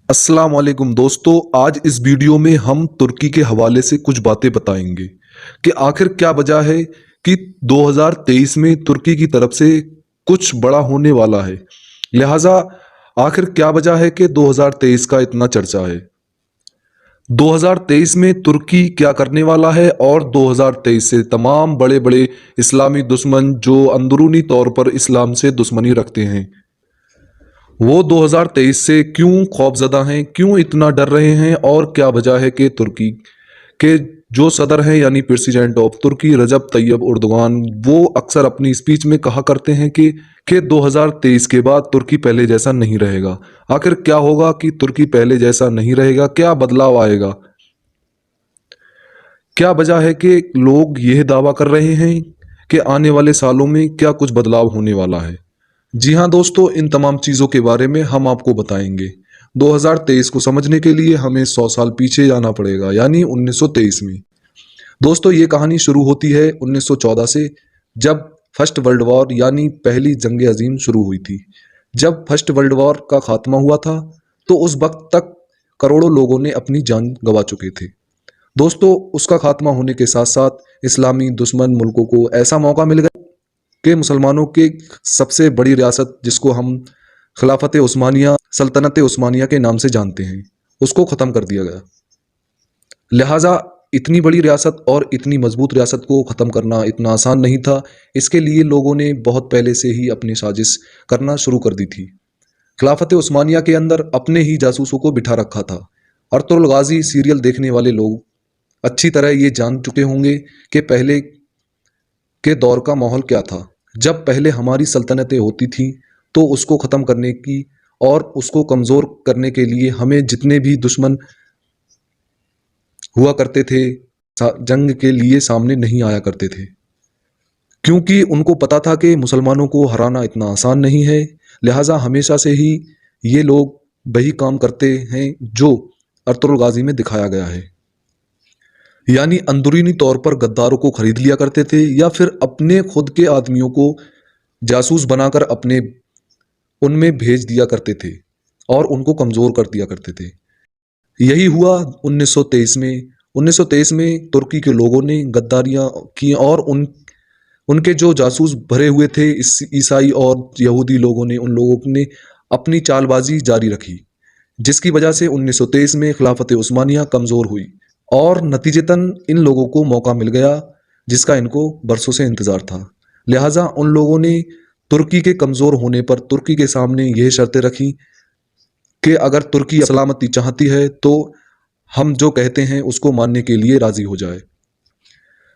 अस्सलाम वालेकुम दोस्तों, आज इस वीडियो में हम तुर्की के हवाले से कुछ बातें बताएंगे कि आखिर क्या वजह है कि 2023 में तुर्की की तरफ से कुछ बड़ा होने वाला है। लिहाजा आखिर क्या वजह है कि 2023 का इतना चर्चा है। 2023 में तुर्की क्या करने वाला है और 2023 से तमाम बड़े बड़े इस्लामी दुश्मन जो अंदरूनी तौर पर इस्लाम से दुश्मनी रखते हैं वो 2023 से क्यों खौफजदा हैं, क्यों इतना डर रहे हैं और क्या वजह है कि तुर्की के जो सदर हैं यानी प्रेसिडेंट ऑफ तुर्की रजब तैयब उर्दवान वो अक्सर अपनी स्पीच में कहा करते हैं कि 2023 के बाद तुर्की पहले जैसा नहीं रहेगा। आखिर क्या होगा कि तुर्की पहले जैसा नहीं रहेगा, क्या बदलाव आएगा, क्या वजह है कि लोग यह दावा कर रहे हैं कि आने वाले सालों में क्या कुछ बदलाव होने वाला है। जी हाँ दोस्तों, इन तमाम चीज़ों के बारे में हम आपको बताएंगे। 2023 को समझने के लिए हमें 100 साल पीछे जाना पड़ेगा यानी 1923 में। दोस्तों ये कहानी शुरू होती है 1914 से, जब फर्स्ट वर्ल्ड वॉर यानी पहली जंग अजीम शुरू हुई थी। जब फर्स्ट वर्ल्ड वॉर का खात्मा हुआ था तो उस वक्त तक करोड़ों लोगों ने अपनी जान गंवा चुके थे। दोस्तों उसका खात्मा होने के साथ साथ इस्लामी दुश्मन मुल्कों को ऐसा मौका मिल गया कि मुसलमानों की सबसे बड़ी रियासत जिसको हम खिलाफत उस्मानिया सल्तनत उस्मानिया के नाम से जानते हैं उसको ख़त्म कर दिया गया। लिहाजा इतनी बड़ी रियासत और इतनी मजबूत रियासत को ख़त्म करना इतना आसान नहीं था। इसके लिए लोगों ने बहुत पहले से ही अपनी साजिश करना शुरू कर दी थी। खिलाफत उस्मानिया के अंदर अपने ही जासूसों को बिठा रखा था। अर्तुगरुल गाजी सीरियल देखने वाले लोग अच्छी तरह ये जान चुके होंगे कि पहले के दौर का माहौल क्या था। जब पहले हमारी सल्तनतें होती थीं तो उसको ख़त्म करने की और उसको कमज़ोर करने के लिए हमें जितने भी दुश्मन हुआ करते थे जंग के लिए सामने नहीं आया करते थे, क्योंकि उनको पता था कि मुसलमानों को हराना इतना आसान नहीं है। लिहाजा हमेशा से ही ये लोग वही काम करते हैं जो अर्तुगरुल गाजी में दिखाया गया है, यानी अंदरूनी तौर पर गद्दारों को खरीद लिया करते थे या फिर अपने खुद के आदमियों को जासूस बनाकर अपने उनमें भेज दिया करते थे और उनको कमज़ोर कर दिया करते थे। यही हुआ 1923 में। 1923 में तुर्की के लोगों ने गद्दारियां की और उनके जो जासूस भरे हुए थे ईसाई और यहूदी लोगों ने उन लोगों ने अपनी चालबाजी जारी रखी, जिसकी वजह से 1923 में खिलाफत उस्मानिया कमज़ोर हुई और नतीजतन इन लोगों को मौका मिल गया जिसका इनको बरसों से इंतज़ार था। लिहाजा उन लोगों ने तुर्की के कमज़ोर होने पर तुर्की के सामने यह शर्तें रखी कि अगर तुर्की सलामती चाहती है तो हम जो कहते हैं उसको मानने के लिए राज़ी हो जाए।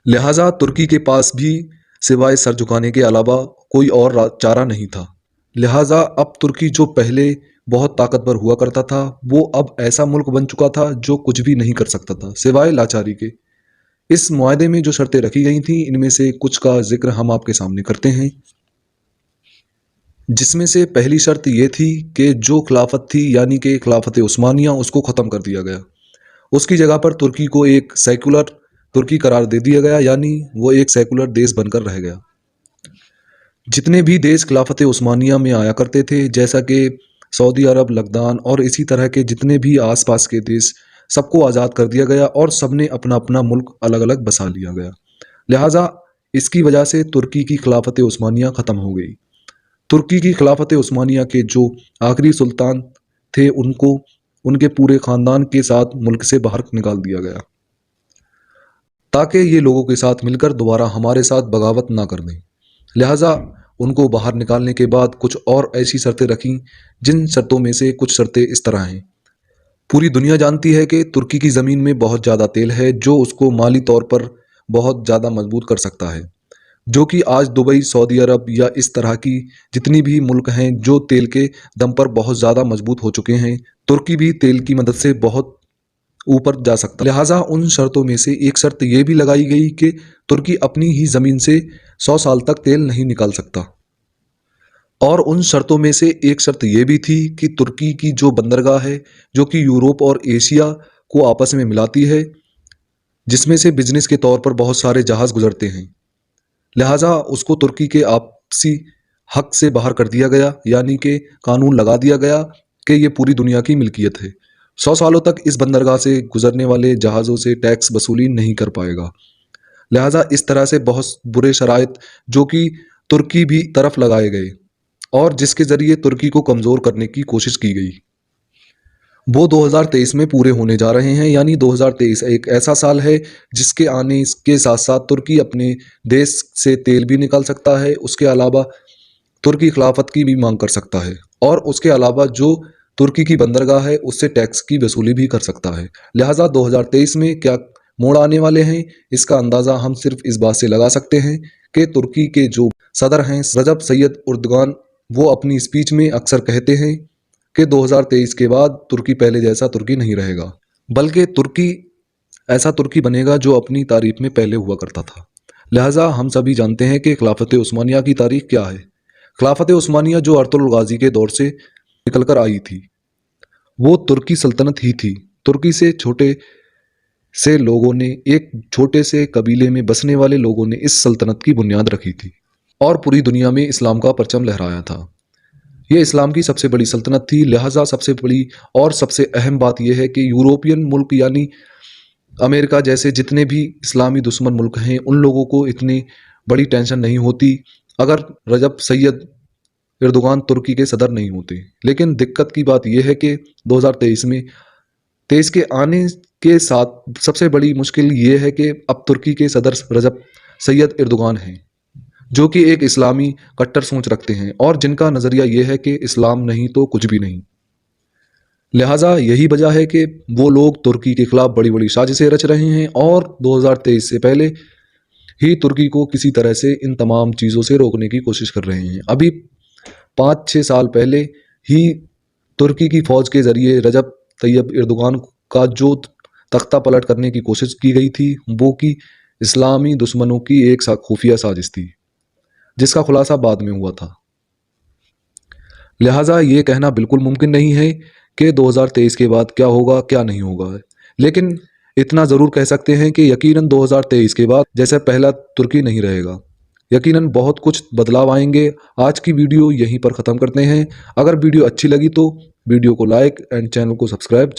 लिहाजा तुर्की के पास भी सिवाय सर झुकाने के अलावा कोई और चारा नहीं था। लिहाजा अब तुर्की जो पहले बहुत ताकतवर हुआ करता था वो अब ऐसा मुल्क बन चुका था जो कुछ भी नहीं कर सकता था सिवाय लाचारी के। इस मुआहदे में जो शर्तें रखी गई थी इनमें से कुछ का जिक्र हम आपके सामने करते हैं, जिसमें से पहली शर्त ये थी कि जो खिलाफत थी यानी कि खिलाफत उस्मानिया उसको ख़त्म कर दिया गया। उसकी जगह पर तुर्की को एक सेकुलर तुर्की करार दे दिया गया, यानी वो एक सेकुलर देश बनकर रह गया। जितने भी देश खिलाफत उस्मानिया में आया करते थे जैसा कि सऊदी अरब, लद्दान और इसी तरह के जितने भी आसपास के देश, सबको आज़ाद कर दिया गया और सबने अपना अपना मुल्क अलग अलग बसा लिया गया। लिहाजा इसकी वजह से तुर्की की खिलाफत उस्मानिया ख़त्म हो गई। तुर्की की खिलाफत उस्मानिया के जो आखिरी सुल्तान थे उनको उनके पूरे ख़ानदान के साथ मुल्क से बाहर निकाल दिया गया ताकि ये लोगों के साथ मिलकर दोबारा हमारे साथ बगावत ना कर दें। लिहाजा उनको बाहर निकालने के बाद कुछ और ऐसी शर्तें रखीं, जिन शर्तों में से कुछ शर्तें इस तरह हैं। पूरी दुनिया जानती है कि तुर्की की ज़मीन में बहुत ज़्यादा तेल है जो उसको माली तौर पर बहुत ज़्यादा मजबूत कर सकता है, जो कि आज दुबई, सऊदी अरब या इस तरह की जितनी भी मुल्क हैं जो तेल के दम पर बहुत ज़्यादा मजबूत हो चुके हैं, तुर्की भी तेल की मदद से बहुत ऊपर जा सकता है। लिहाजा उन शर्तों में से एक शर्त ये भी लगाई गई कि तुर्की अपनी ही ज़मीन से 100 साल तक तेल नहीं निकाल सकता। और उन शर्तों में से एक शर्त ये भी थी कि तुर्की की जो बंदरगाह है जो कि यूरोप और एशिया को आपस में मिलाती है, जिसमें से बिजनेस के तौर पर बहुत सारे जहाज़ गुजरते हैं, लिहाजा उसको तुर्की के आपसी हक से बाहर कर दिया गया, यानी कि कानून लगा दिया गया कि ये पूरी दुनिया की मिल्कियत है। 100 सालों तक इस बंदरगाह से गुजरने वाले जहाज़ों से टैक्स वसूली नहीं कर पाएगा। लिहाजा इस तरह से बहुत बुरे शराइत जो कि तुर्की भी तरफ लगाए गए और जिसके ज़रिए तुर्की को कमज़ोर करने की कोशिश की गई, वो 2023 में पूरे होने जा रहे हैं। यानी 2023 एक ऐसा साल है जिसके आने के साथ साथ तुर्की अपने देश से तेल भी निकाल सकता है, उसके अलावा तुर्की खिलाफत की भी मांग कर सकता है और उसके अलावा जो तुर्की की बंदरगाह है उससे टैक्स की वसूली भी कर सकता है। लिहाजा 2023 में क्या मोड़ आने वाले हैं, इसका अंदाज़ा हम सिर्फ इस बात से लगा सकते हैं कि तुर्की के जो सदर हैं रजब तय्यब एर्दोगान, वो अपनी स्पीच में अक्सर कहते हैं कि 2023 के बाद तुर्की पहले जैसा तुर्की नहीं रहेगा, बल्कि तुर्की ऐसा तुर्की बनेगा जो अपनी तारीख में पहले हुआ करता था। लिहाजा हम सभी जानते हैं कि खिलाफत उस्मानिया की तारीख क्या है। खिलाफत उस्मानिया जो अर्तुगरुल गाजी के दौर से निकलकर आई थी, वो तुर्की सल्तनत ही थी। तुर्की से छोटे से लोगों ने, एक छोटे से कबीले में बसने वाले लोगों ने इस सल्तनत की बुनियाद रखी थी और पूरी दुनिया में इस्लाम का परचम लहराया था। ये इस्लाम की सबसे बड़ी सल्तनत थी। लिहाजा सबसे बड़ी और सबसे अहम बात यह है कि यूरोपियन मुल्क यानी अमेरिका जैसे जितने भी इस्लामी दुश्मन मुल्क हैं, उन लोगों को इतनी बड़ी टेंशन नहीं होती अगर रजब तय्यब एर्दोगान तुर्की के सदर नहीं होते। लेकिन दिक्कत की बात यह है कि 2023 के आने के साथ सबसे बड़ी मुश्किल ये है कि अब तुर्की के सदर रजब तय्यब एर्दोगान हैं, जो कि एक इस्लामी कट्टर सोच रखते हैं और जिनका नज़रिया ये है कि इस्लाम नहीं तो कुछ भी नहीं। लिहाजा यही वजह है कि वो लोग तुर्की के खिलाफ बड़ी बड़ी साजिशें रच रहे हैं और 2023 से पहले ही तुर्की को किसी तरह से इन तमाम चीज़ों से रोकने की कोशिश कर रहे हैं। अभी 5-6 साल पहले ही तुर्की की फ़ौज के ज़रिए रजब तय्यब एर्दोगान का जो तख्ता पलट करने की कोशिश की गई थी, वो कि इस्लामी दुश्मनों की एक खुफिया साजिश थी, जिसका खुलासा बाद में हुआ था। लिहाजा ये कहना बिल्कुल मुमकिन नहीं है कि 2023 के बाद क्या होगा क्या नहीं होगा, लेकिन इतना ज़रूर कह सकते हैं कि यकीनन 2023 के बाद जैसे पहला तुर्की नहीं रहेगा। यकीनन बहुत कुछ बदलाव आएंगे। आज की वीडियो यहीं पर ख़त्म करते हैं। अगर वीडियो अच्छी लगी तो वीडियो को लाइक एंड चैनल को सब्सक्राइब